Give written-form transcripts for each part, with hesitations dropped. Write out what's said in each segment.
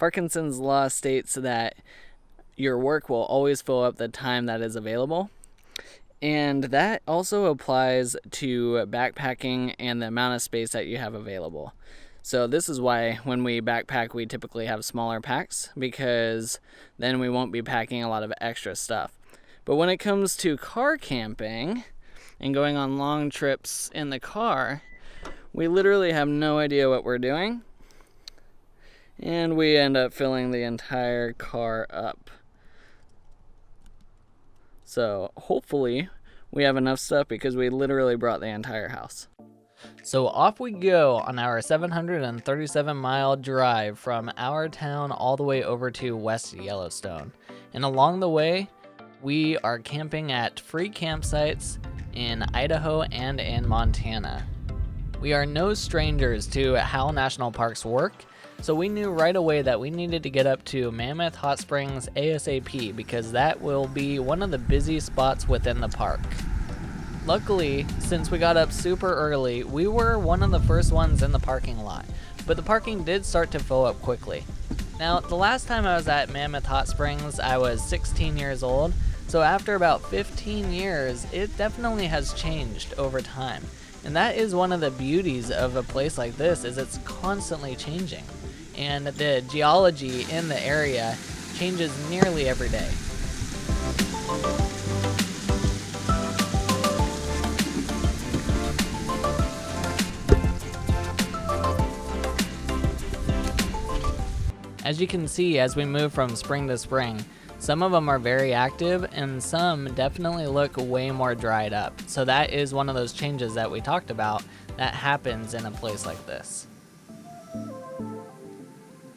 Parkinson's law states that your work will always fill up the time that is available. And that also applies to backpacking and the amount of space that you have available. So this is why when we backpack, we typically have smaller packs, because then we won't be packing a lot of extra stuff. But when it comes to car camping and going on long trips in the car, we literally have no idea what we're doing, and we end up filling the entire car up. So hopefully we have enough stuff, because we literally brought the entire house. So off we go on our 737-mile drive from our town all the way over to West Yellowstone. And along the way, we are camping at free campsites in Idaho and in Montana. We are no strangers to how national parks work, so we knew right away that we needed to get up to Mammoth Hot Springs ASAP, because that will be one of the busy spots within the park. Luckily, since we got up super early, we were one of the first ones in the parking lot, but the parking did start to fill up quickly. Now, the last time I was at Mammoth Hot Springs, I was 16 years old, so after about 15 years, it definitely has changed over time. And that is one of the beauties of a place like this, is it's constantly changing. And the geology in the area changes nearly every day. As you can see, as we move from spring to spring, some of them are very active and some definitely look way more dried up. So that is one of those changes that we talked about that happens in a place like this.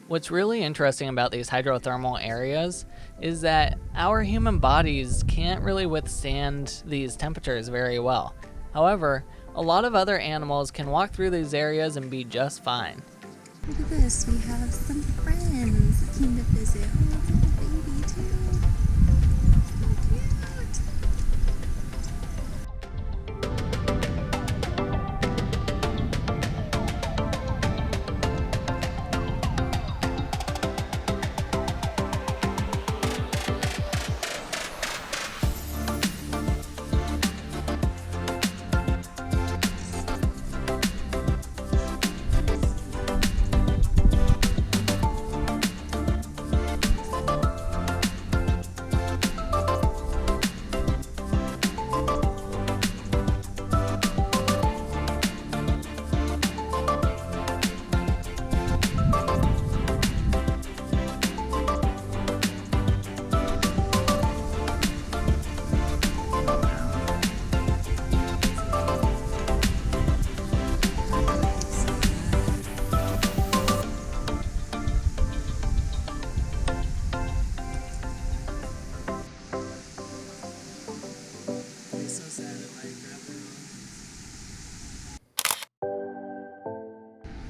What's really interesting about these hydrothermal areas is that our human bodies can't really withstand these temperatures very well. However, a lot of other animals can walk through these areas and be just fine. Look at this, we have some friends that came to visit. Oh, little baby too. So cute.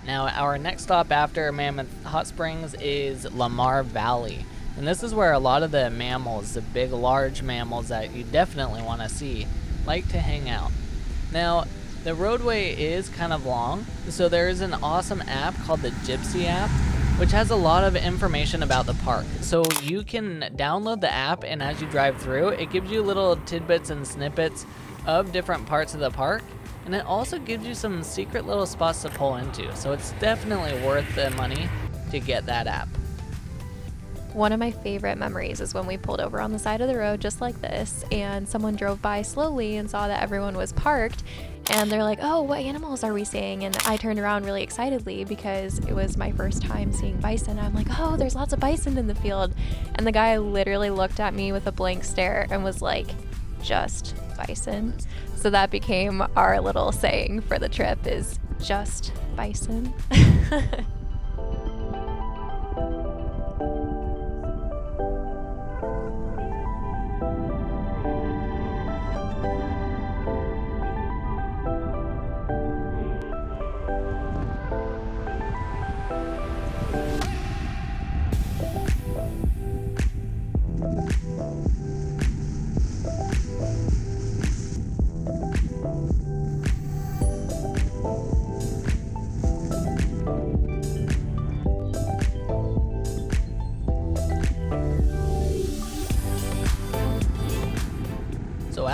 Now, our next stop after Mammoth Hot Springs is Lamar Valley. And this is where a lot of the mammals, the big, large mammals that you definitely want to see, like to hang out. Now, the roadway is kind of long, so there is an awesome app called the Gypsy app, which has a lot of information about the park. So you can download the app, and as you drive through, it gives you little tidbits and snippets of different parts of the park. And it also gives you some secret little spots to pull into. So it's definitely worth the money to get that app. One of my favorite memories is when we pulled over on the side of the road just like this, and someone drove by slowly and saw that everyone was parked, and they're like, oh, what animals are we seeing? And I turned around really excitedly because it was my first time seeing bison. I'm like, oh, there's lots of bison in the field. And the guy literally looked at me with a blank stare and was like, just bison. So that became our little saying for the trip, is just bison.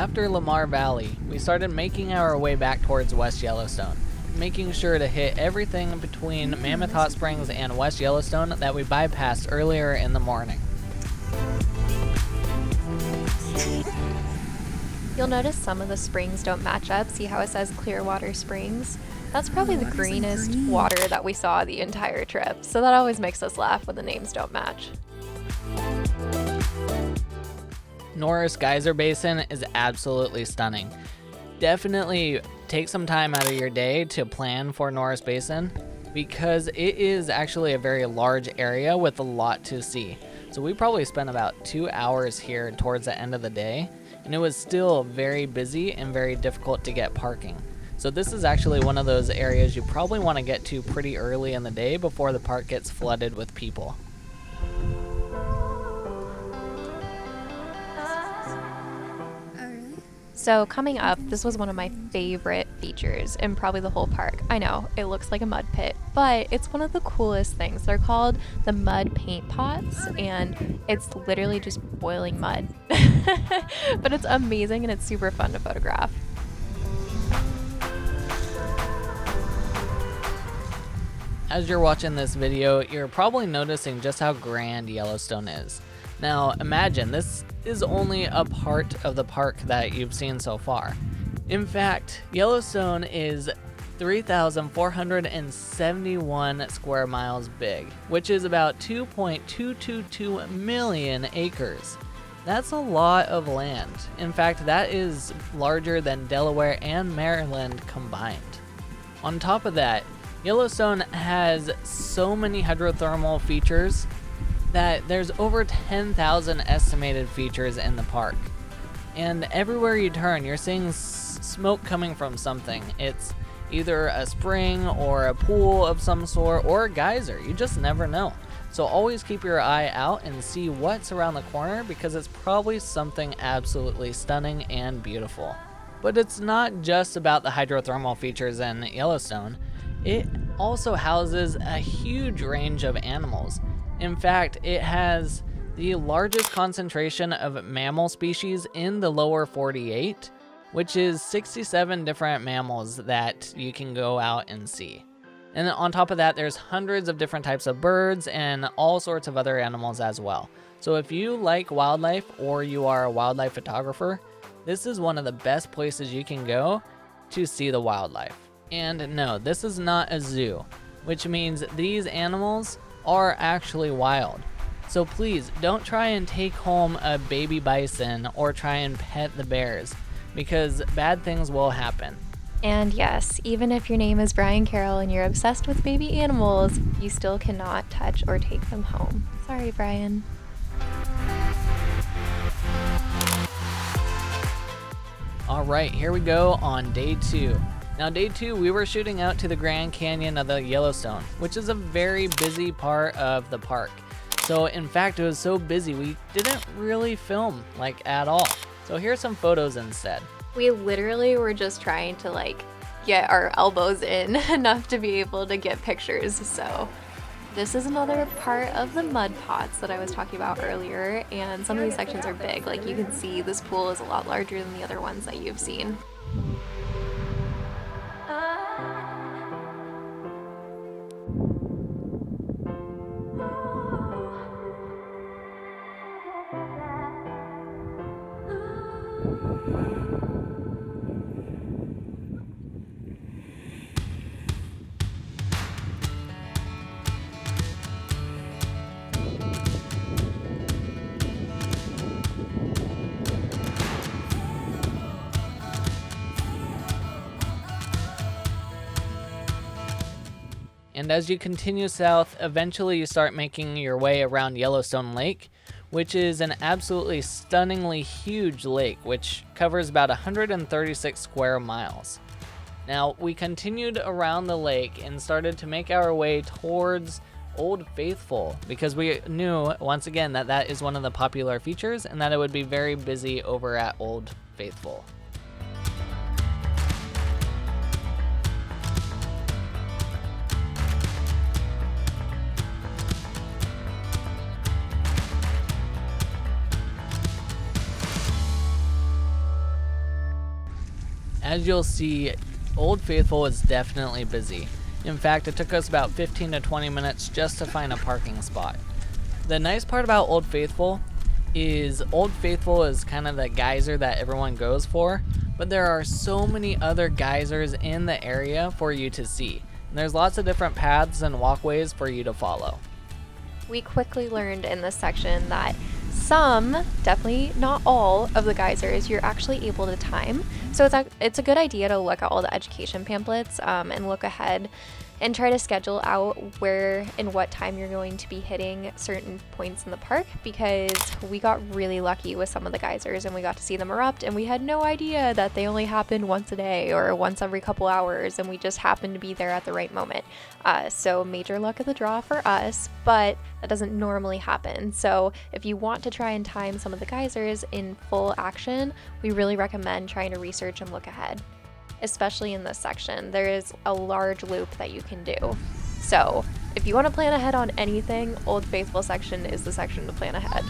after Lamar Valley, we started making our way back towards West Yellowstone, making sure to hit everything between Mammoth Hot Springs and West Yellowstone that we bypassed earlier in the morning. You'll notice some of the springs don't match up. See how it says Clearwater Springs? That's probably the greenest water that we saw the entire trip. So that always makes us laugh when the names don't match. Norris Geyser Basin is absolutely stunning. Definitely take some time out of your day to plan for Norris Basin because it is actually a very large area with a lot to see. So we probably spent about 2 hours here towards the end of the day, and it was still very busy and very difficult to get parking. So this is actually one of those areas you probably want to get to pretty early in the day before the park gets flooded with people. So coming up, this was one of my favorite features in probably the whole park. I know, it looks like a mud pit, but it's one of the coolest things. They're called the mud paint pots, and it's literally just boiling mud. But it's amazing and it's super fun to photograph. As you're watching this video, you're probably noticing just how grand Yellowstone is. Now imagine this is only a part of the park that you've seen so far. In fact, Yellowstone is 3,471 square miles big, which is about 2.222 million acres. That's a lot of land. In fact, that is larger than Delaware and Maryland combined. On top of that, Yellowstone has so many hydrothermal features that there's over 10,000 estimated features in the park. And everywhere you turn, you're seeing smoke coming from something. It's either a spring or a pool of some sort or a geyser. You just never know. So always keep your eye out and see what's around the corner because it's probably something absolutely stunning and beautiful. But it's not just about the hydrothermal features in Yellowstone. It also houses a huge range of animals. In fact, it has the largest concentration of mammal species in the lower 48, which is 67 different mammals that you can go out and see. And on top of that, there's hundreds of different types of birds and all sorts of other animals as well. So if you like wildlife or you are a wildlife photographer, this is one of the best places you can go to see the wildlife. And no, this is not a zoo, which means these animals are actually wild. So please don't try and take home a baby bison or try and pet the bears because bad things will happen. And yes, even if your name is Brian Carroll and you're obsessed with baby animals, you still cannot touch or take them home. Sorry, Brian. All right, here we go on day 2. Now day 2, we were shooting out to the Grand Canyon of the Yellowstone, which is a very busy part of the park. So in fact, it was so busy, we didn't really film at all. So here's some photos instead. We literally were just trying to get our elbows in enough to be able to get pictures. So this is another part of the mud pots that I was talking about earlier. And some of these sections are big. Like you can see this pool is a lot larger than the other ones that you've seen. And as you continue south, eventually you start making your way around Yellowstone Lake, which is an absolutely stunningly huge lake, which covers about 136 square miles. Now, we continued around the lake and started to make our way towards Old Faithful, because we knew, once again, that that is one of the popular features and that it would be very busy over at Old Faithful. as you'll see, Old Faithful is definitely busy. In fact, it took us about 15 to 20 minutes just to find a parking spot. The nice part about Old Faithful is kind of the geyser that everyone goes for, but there are so many other geysers in the area for you to see. And there's lots of different paths and walkways for you to follow. We quickly learned in this section that some, definitely not all, of the geysers you're actually able to time. So it's a good idea to look at all the education pamphlets and look ahead and try to schedule out where and what time you're going to be hitting certain points in the park, because we got really lucky with some of the geysers and we got to see them erupt and we had no idea that they only happened once a day or once every couple hours, and we just happened to be there at the right moment. So major luck of the draw for us, but that doesn't normally happen. So if you want to try and time some of the geysers in full action, we really recommend trying to research and look ahead. Especially in this section, there is a large loop that you can do. So if you want to plan ahead on anything, Old Faithful section is the section to plan ahead.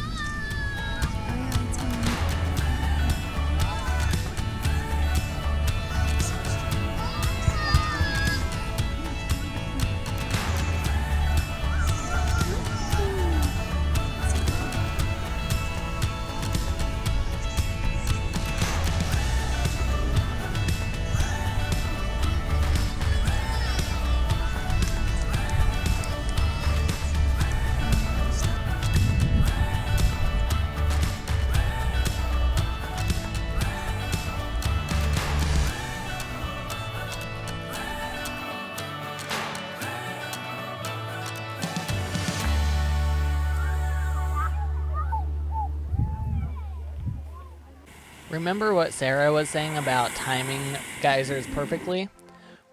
Remember what Sarah was saying about timing geysers perfectly?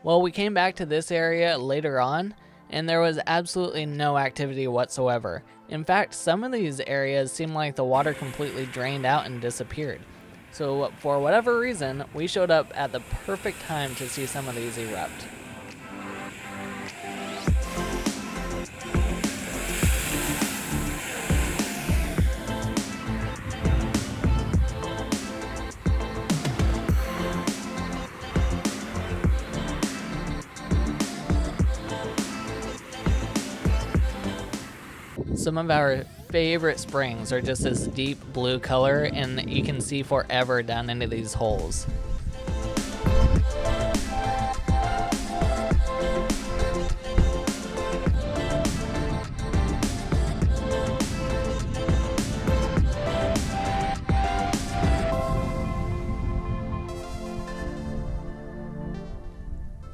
Well, we came back to this area later on, and there was absolutely no activity whatsoever. In fact, some of these areas seemed like the water completely drained out and disappeared. So for whatever reason, we showed up at the perfect time to see some of these erupt. Some of our favorite springs are just this deep blue color, and you can see forever down into these holes.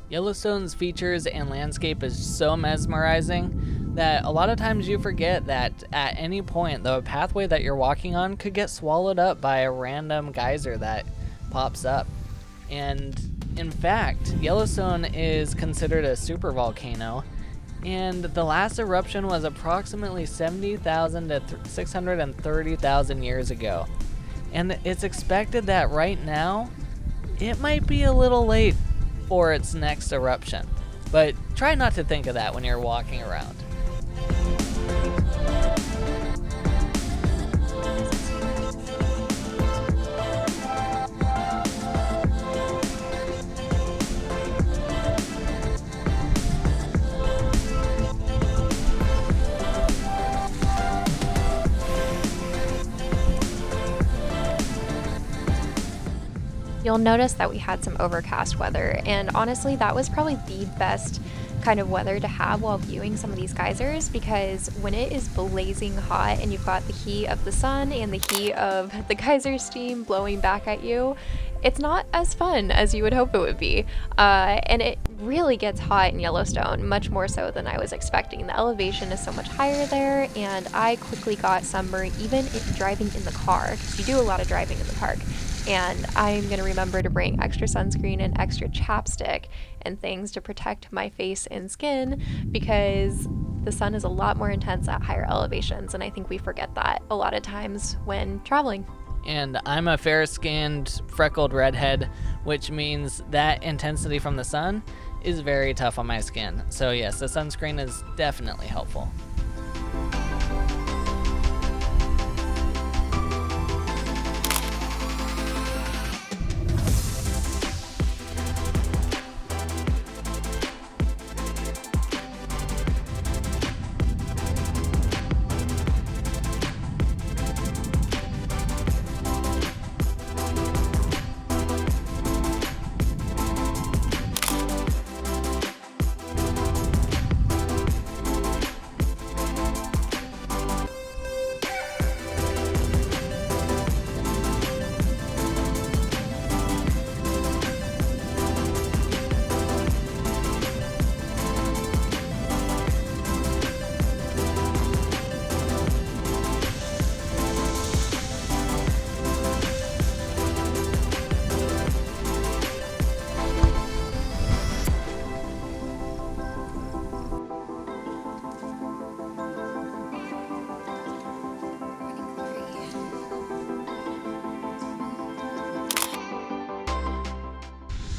Yellowstone's features and landscape is so mesmerizing that a lot of times you forget that at any point the pathway that you're walking on could get swallowed up by a random geyser that pops up. And in fact, Yellowstone is considered a supervolcano, and the last eruption was approximately 70,000 to 630,000 years ago. And it's expected that right now it might be a little late for its next eruption, but try not to think of that when you're walking around. You'll notice that we had some overcast weather, and honestly that was probably the best kind of weather to have while viewing some of these geysers, because when it is blazing hot and you've got the heat of the sun and the heat of the geyser steam blowing back at you, it's not as fun as you would hope it would be. And it really gets hot in Yellowstone, much more so than I was expecting. The elevation is so much higher there, and I quickly got sunburn even if driving in the car, because you do a lot of driving in the park. And I'm going to remember to bring extra sunscreen and extra chapstick and things to protect my face and skin, because the sun is a lot more intense at higher elevations, and I think we forget that a lot of times when traveling. And I'm a fair-skinned, freckled redhead, which means that intensity from the sun is very tough on my skin. So yes, the sunscreen is definitely helpful.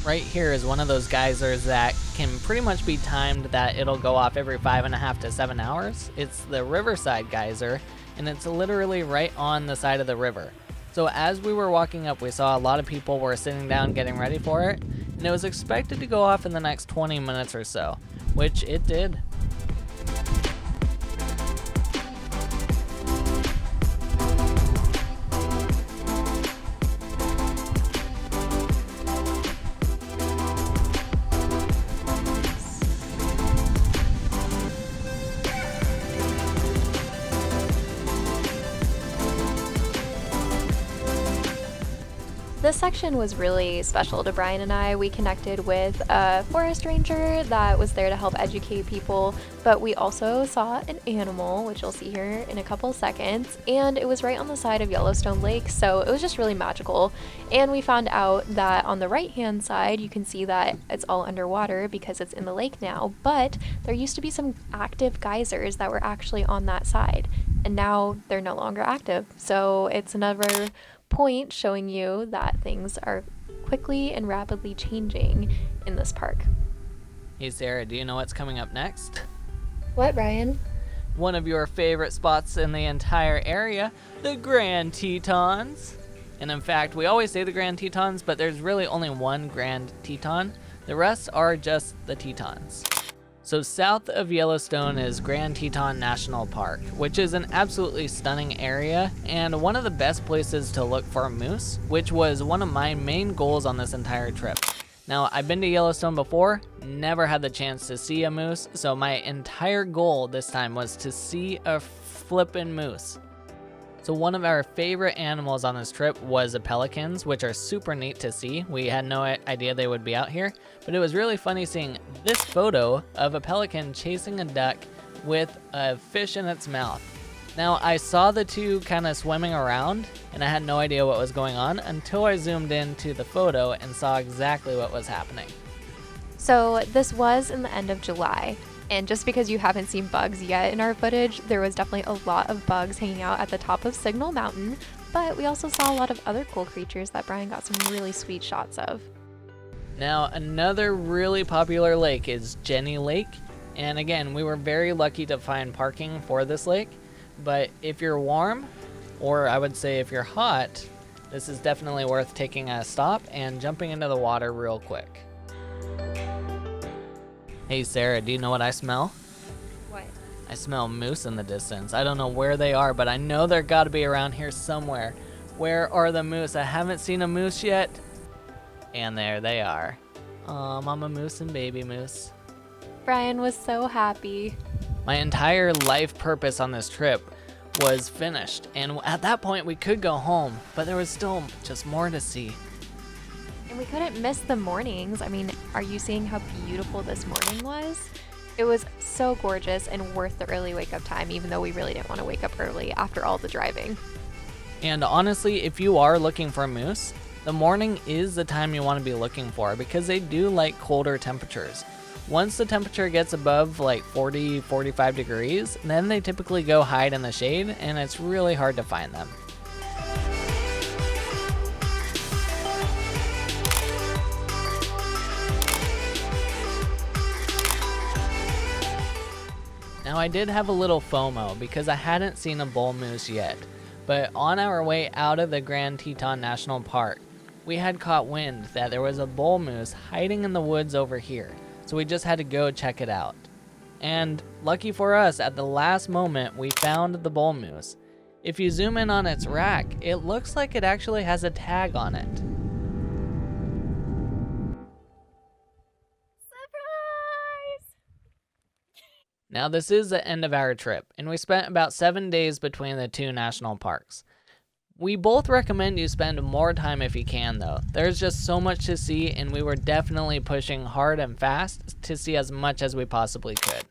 Right here is one of those geysers that can pretty much be timed that it'll go off every 5.5 to 7 hours. It's the Riverside Geyser, and it's literally right on the side of the river. So as we were walking up, we saw a lot of people were sitting down getting ready for it, and it was expected to go off in the next 20 minutes or so, which it did. This section was really special to Brian and I. We connected with a forest ranger that was there to help educate people, but we also saw an animal, which you'll see here in a couple seconds, and it was right on the side of Yellowstone Lake, so it was just really magical. And we found out that on the right-hand side, you can see that it's all underwater because it's in the lake now, but there used to be some active geysers that were actually on that side, and now they're no longer active. So it's another point showing you that things are quickly and rapidly changing in this park. Hey Sarah, do you know what's coming up next? What, Brian? One of your favorite spots in the entire area, the Grand Tetons. And in fact, we always say the Grand Tetons, but there's really only one Grand Teton. The rest are just the Tetons. So south of Yellowstone is Grand Teton National Park, which is an absolutely stunning area and one of the best places to look for moose, which was one of my main goals on this entire trip. Now, I've been to Yellowstone before, never had the chance to see a moose, so my entire goal this time was to see a flippin' moose. So one of our favorite animals on this trip was the pelicans, which are super neat to see. We had no idea they would be out here, but it was really funny seeing this photo of a pelican chasing a duck with a fish in its mouth. Now, I saw the two kind of swimming around, and I had no idea what was going on until I zoomed into the photo and saw exactly what was happening. So this was in the end of July. And just because you haven't seen bugs yet in our footage, there was definitely a lot of bugs hanging out at the top of Signal Mountain, but we also saw a lot of other cool creatures that Brian got some really sweet shots of. Now, another really popular lake is Jenny Lake, and again, we were very lucky to find parking for this lake, but if you're warm, or I would say if you're hot, this is definitely worth taking a stop and jumping into the water real quick. Hey Sarah, do you know what I smell? What? I smell moose in the distance. I don't know where they are, but I know they're gotta be around here somewhere. Where are the moose? I haven't seen a moose yet. And there they are. Aw, mama moose and baby moose. Brian was so happy. My entire life purpose on this trip was finished, and at that point we could go home, but there was still just more to see. And we couldn't miss the mornings. I mean, are you seeing how beautiful this morning was? It was so gorgeous and worth the early wake up time, even though we really didn't want to wake up early after all the driving. And honestly, if you are looking for moose, the morning is the time you want to be looking for because they do like colder temperatures. Once the temperature gets above like 40, 45 degrees, then they typically go hide in the shade and it's really hard to find them. Now I did have a little FOMO because I hadn't seen a bull moose yet, but on our way out of the Grand Teton National Park, we had caught wind that there was a bull moose hiding in the woods over here, so we just had to go check it out. And lucky for us, at the last moment, we found the bull moose. If you zoom in on its rack, it looks like it actually has a tag on it. Now this is the end of our trip, and we spent about 7 days between the two national parks. We both recommend you spend more time if you can though. There's just so much to see and we were definitely pushing hard and fast to see as much as we possibly could.